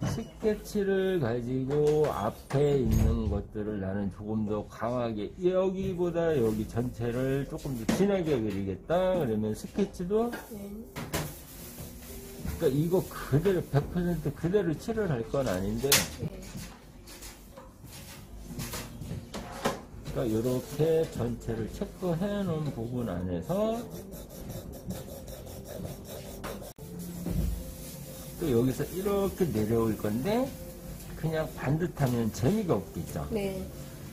스케치를 가지고 앞에 있는 것들을 나는 조금 더 강하게, 여기보다 여기 전체를 조금 더 진하게 그리겠다 그러면 스케치도 그러니까 이거 그대로 100% 그대로 칠을 할 건 아닌데 그러니까 이렇게 전체를 체크해 놓은 부분 안에서 또 여기서 이렇게 내려올 건데 그냥 반듯하면 재미가 없겠죠. 네.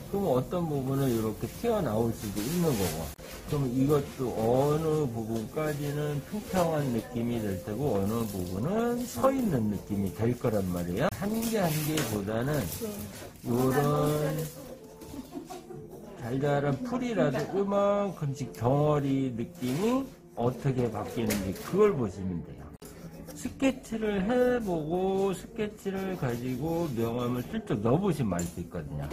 그럼 어떤 부분은 이렇게 튀어나올 수도 있는 거고, 그럼 이것도 어느 부분까지는 평평한 느낌이 될 테고 어느 부분은 서 있는 느낌이 될 거란 말이에요. 한 개 한 개보다는 요런 달달한 풀이라도 요만큼씩 덩어리 느낌이 어떻게 바뀌는지 그걸 보시면 돼요. 스케치를 해보고 스케치를 가지고 명암을 슬쩍 넣어보시면 알 수 있거든요.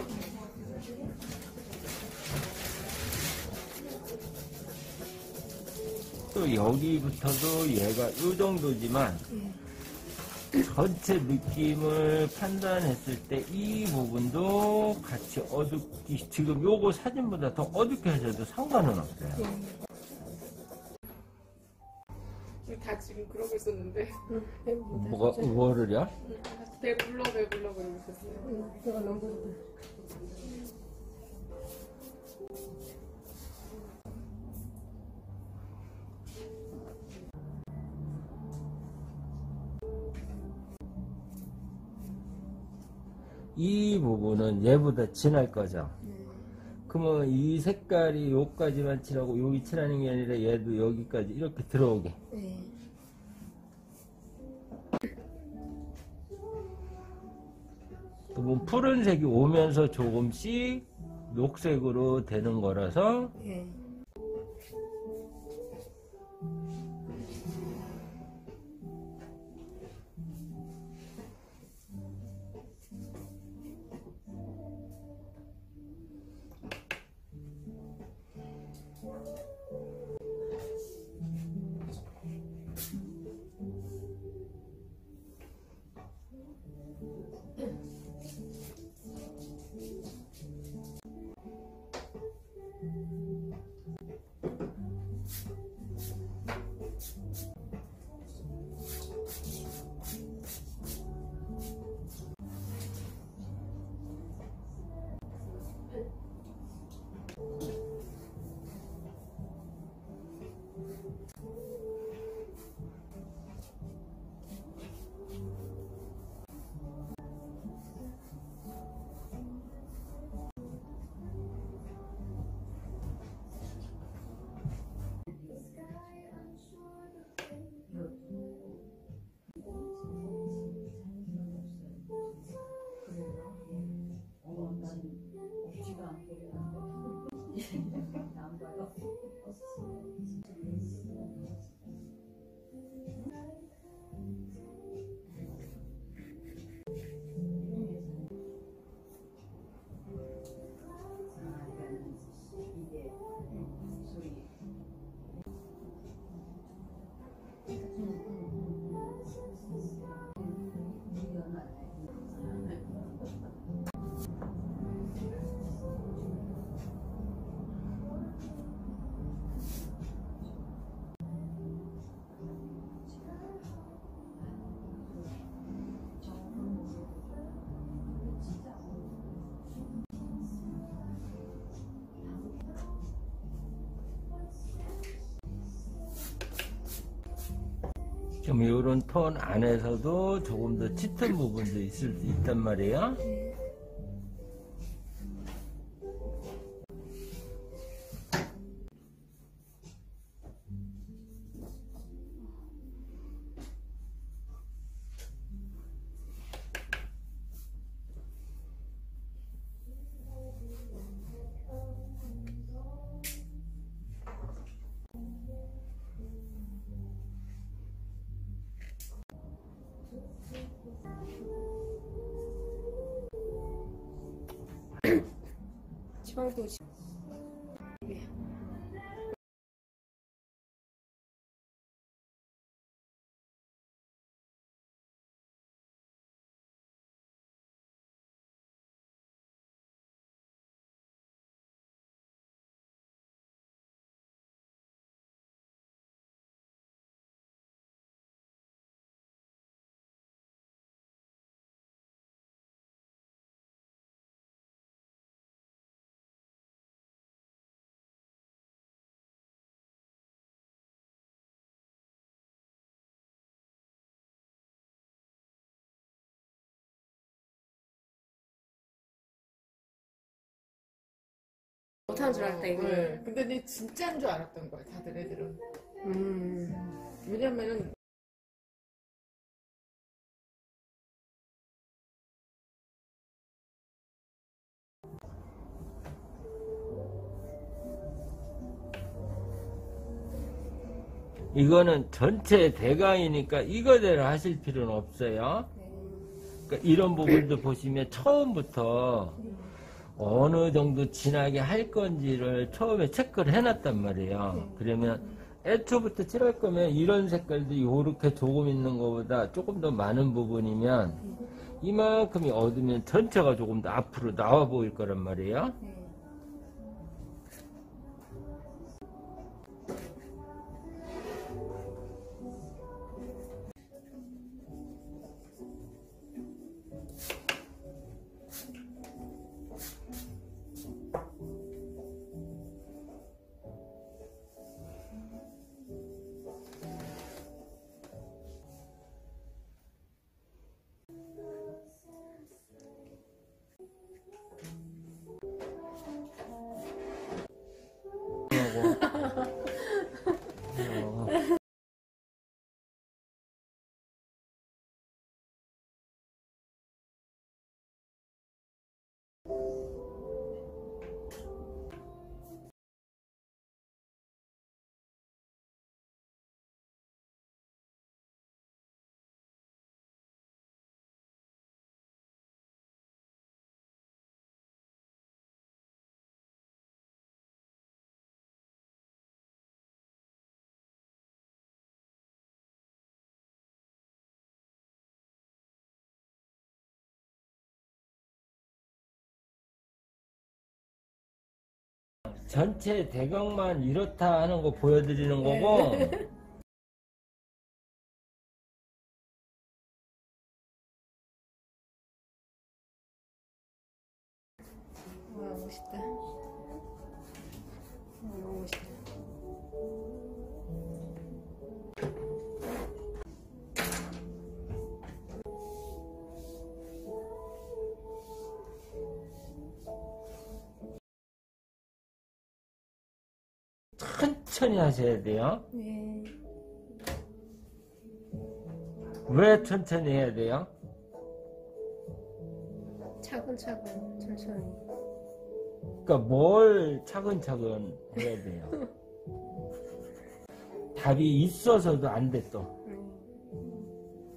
또 여기부터도 얘가 이 정도지만 전체 느낌을 판단했을 때 이 부분도 같이 어둡게, 지금 요거 사진보다 더 어둡게 하셔도 상관은 없어요. 다 지금 그러고 있었는데 뭐를요? 배불러 그러고 있었어요. 제가 너무 이 부분은 얘보다 진할 거죠. 그러면 이 색깔이 여기까지만 칠하고 여기 칠하는 게 아니라 얘도 여기까지 이렇게 들어오게. 그러면 푸른색이 오면서 조금씩 녹색으로 되는 거라서 좀 이런 톤 안에서도 조금 더 짙은 부분도 있을 수 있단 말이에요. 지방도 못한 줄 알았다 이거. 네. 근데 내 진짜인 줄 알았던 거야, 다들 애들은. 왜냐면은 이거는 전체 대강이니까 이거대로 하실 필요는 없어요. 그러니까 이런 부분도 보시면 처음부터 어느 정도 진하게 할 건지를 처음에 체크를 해놨단 말이에요. 그러면 애초부터 칠할 거면 이런 색깔도 요렇게 조금 있는 것보다 조금 더 많은 부분이면 이만큼이 어두면 전체가 조금 더 앞으로 나와 보일 거란 말이에요. 전체 대강만 이렇다 하는 거 보여드리는 거고 와 멋있다. 너무 멋있다. 천천히 하셔야 돼요. 네. 왜 천천히 해야 돼요? 차근차근 천천히. 그러니까 뭘 차근차근 해야 돼요. 답이 있어서도 안 돼 또.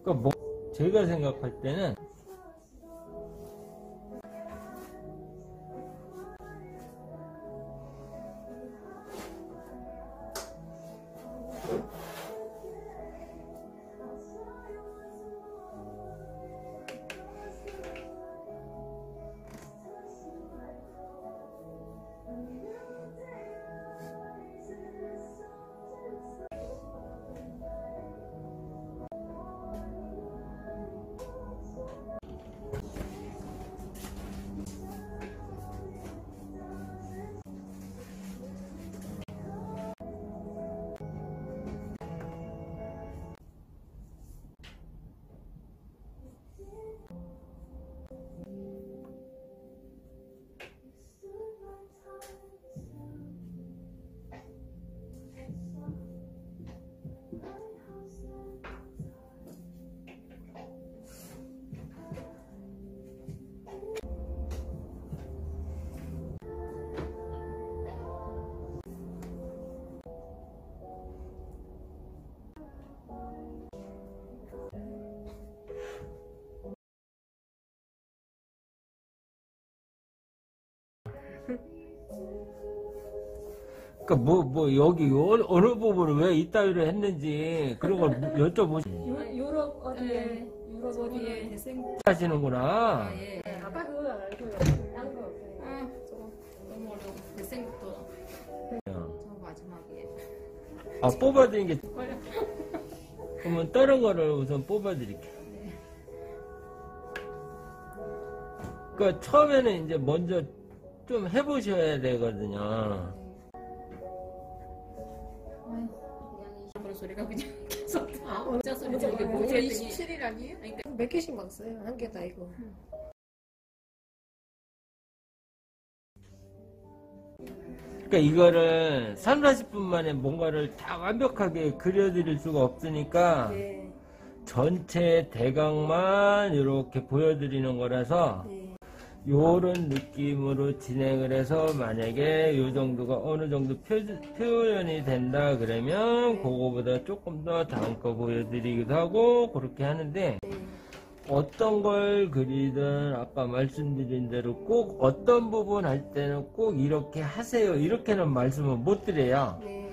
그러니까 뭐 제가 생각할 때는 그러니까 뭐 여기 어느 부분을 왜 이따위로 했는지 그런 걸 여쭤보시 유럽 어디에? 유럽 어디에? 하시는구나. 예. 아까 그거 알고요. 딴 거. 너무 어려워. 대생부터 저 마지막에. 아 뽑아드린 게 그러면 다른 거를 우선 뽑아드릴게요. 그러니까 처음에는 이제 먼저 좀 해보셔야 되거든요. 그런 소리가 그냥 계속 아, 진짜 소리 어제 이게 어제 뭐지? 27일 아니에요? 몇 개씩 막 써요. 한 개도 아니고. 그러니까 이거를 3, 40분 만에 뭔가를 다 완벽하게 그려드릴 수가 없으니까 네. 전체 대강만 이렇게 보여드리는 거라서 네. 요런 느낌으로 진행을 해서 만약에 요 정도가 어느 정도 표현이 된다 그러면 그거보다 조금 더 다음 거 보여드리기도 하고 그렇게 하는데 네. 어떤 걸 그리든 아까 말씀드린 대로 꼭 어떤 부분 할 때는 꼭 이렇게 하세요 이렇게는 말씀을 못 드려요. 네.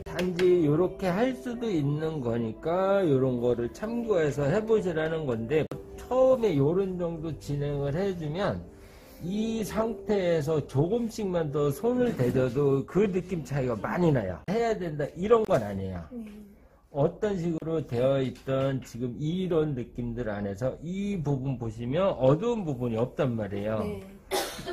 단지 이렇게 할 수도 있는 거니까 이런 거를 참고해서 해보시라는 건데 처음에 이런 정도 진행을 해주면 이 상태에서 조금씩만 더 손을 대줘도 그 느낌 차이가 많이 나요. 해야 된다 이런 건 아니에요. 어떤 식으로 되어 있던 지금 이런 느낌들 안에서 이 부분 보시면 어두운 부분이 없단 말이에요. 네.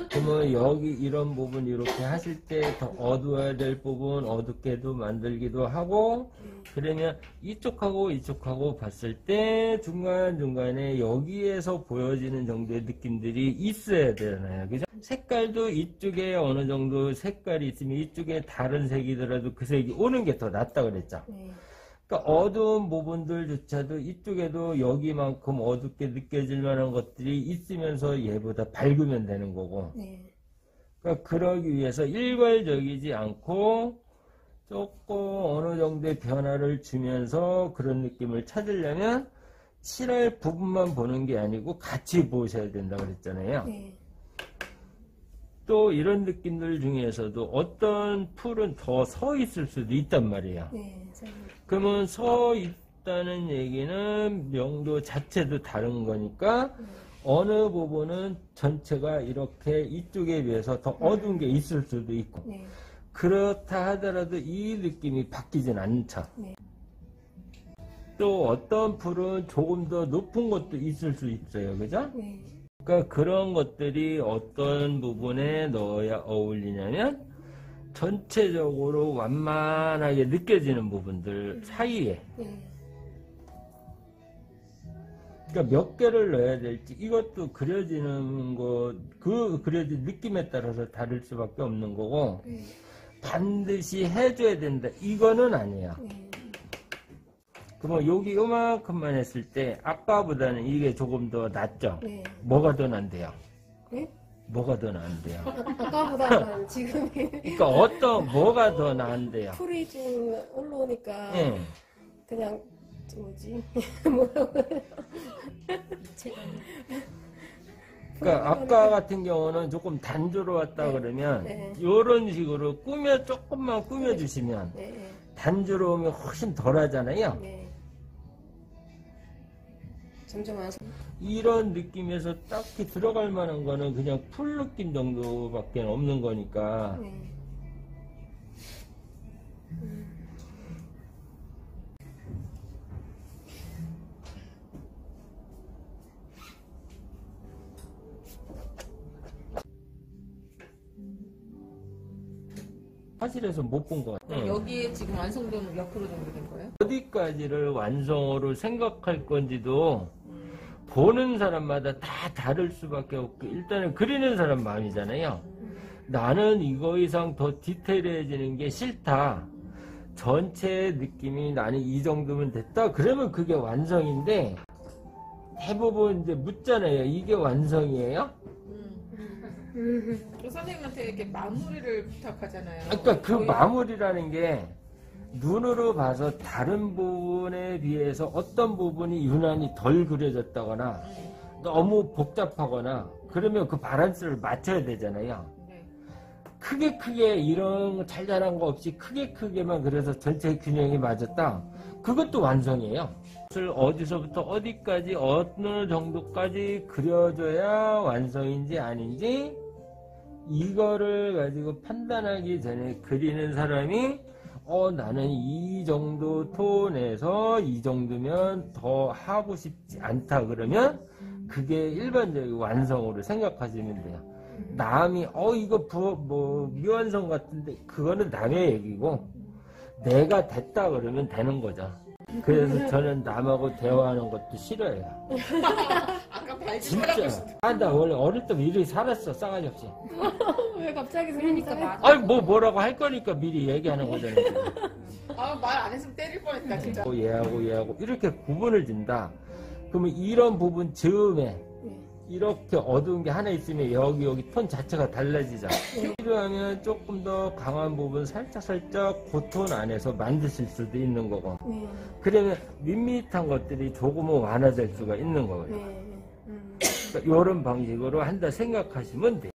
그러면 여기 이런 부분 이렇게 하실 때 더 어두워야 될 부분 어둡게도 만들기도 하고 그러면 이쪽하고 이쪽하고 봤을 때 중간중간에 여기에서 보여지는 정도의 느낌들이 있어야 되잖아요. 그죠? 색깔도 이쪽에 어느 정도 색깔이 있으면 이쪽에 다른 색이더라도 그 색이 오는 게 더 낫다 그랬죠. 네. 그러니까 어두운 부분들조차도 이쪽에도 여기만큼 어둡게 느껴질 만한 것들이 있으면서 얘보다 밝으면 되는 거고. 네. 그러니까 그러기 위해서 일괄적이지 않고 조금 어느 정도의 변화를 주면서 그런 느낌을 찾으려면 칠할 부분만 보는 게 아니고 같이 보셔야 된다 그랬잖아요. 네. 또 이런 느낌들 중에서도 어떤 풀은 더 서 있을 수도 있단 말이에요. 네. 선생님. 그러면 서 있다는 얘기는 명도 자체도 다른 거니까 어느 부분은 전체가 이렇게 이쪽에 비해서 더 어두운 게 있을 수도 있고 네. 그렇다 하더라도 이 느낌이 바뀌진 않죠. 네. 또 어떤 풀은 조금 더 높은 것도 있을 수 있어요. 그죠? 네. 그러니까 그런 것들이 어떤 부분에 넣어야 어울리냐면 전체적으로 완만하게 느껴지는 부분들 사이에 네. 그러니까 몇 개를 넣어야 될지 이것도 그려지는 것 그 그려진 느낌에 따라서 다를 수밖에 없는 거고 네. 반드시 해줘야 된다 이거는 아니에요. 네. 그러면 여기 요만큼만 했을 때 아까보다는 이게 조금 더 낫죠. 네. 뭐가 더 난데요? 네? 뭐가 더 나은데요? 아까보다는 지금 그러니까 뭐가 더 나은데요? 풀이 좀 올라오니까 예. 그냥 뭐지? 뭐라고 해요? 그러니까 아까 같은 경우는 조금 단조로웠다 그러면 네. 이런 식으로 조금만 꾸며주시면 네. 단조로움이 훨씬 덜 하잖아요. 네. 점점 와서 이런 느낌에서 딱히 들어갈 만한 거는 그냥 풀 느낌 정도밖에 없는 거니까 네. 사실에서 못 본 것 같아요. 여기에 지금 완성도는 몇 프로 정도 된 거예요? 어디까지를 완성으로 생각할 건지도 보는 사람마다 다 다를 수밖에 없고 일단은 그리는 사람 마음이잖아요. 나는 이거 이상 더 디테일해지는 게 싫다. 전체 느낌이 나는 이 정도면 됐다. 그러면 그게 완성인데 대부분 이제 묻잖아요. 이게 완성이에요? 그 선생님한테 이렇게 마무리를 부탁하잖아요. 그러니까 그 거의- 마무리라는 게 눈으로 봐서 다른 부분에 비해서 어떤 부분이 유난히 덜 그려졌다거나 너무 복잡하거나 그러면 그 밸런스를 맞춰야 되잖아요. 네. 크게 이런 거 잘잘한 거 없이 크게만 그려서 전체 균형이 맞았다. 그것도 완성이에요. 그것을 어디서부터 어디까지 어느 정도까지 그려줘야 완성인지 아닌지 이거를 가지고 판단하기 전에 그리는 사람이 나는 이 정도 톤에서 이 정도면 더 하고 싶지 않다 그러면 그게 일반적인 완성으로 생각하시면 돼요. 남이 이거 미완성 같은데 그거는 남의 얘기고 내가 됐다 그러면 되는 거죠. 그래서 저는 남하고 대화하는 것도 싫어해요. 아까 달지 말라고. 진짜. 아, 나 원래 어릴 때부터 이렇게 살았어, 싸가지 없이. 왜 갑자기 그러니까 그러니까 맞아. 아니, 뭐라고 할 거니까 미리 얘기하는 거잖아. 말 안 했으면 때릴 뻔했다 진짜. 얘하고 이렇게 구분을 진다. 그러면 이런 부분 즈음에 이렇게 어두운 게 하나 있으면 여기 톤 자체가 달라지잖아. 필요하면 조금 더 강한 부분 살짝 그 톤 안에서 만드실 수도 있는 거고. 네. 그러면 밋밋한 것들이 조금은 완화될 수가 있는 거예요. 네. 그러니까 이런 방식으로 한다 생각하시면 돼.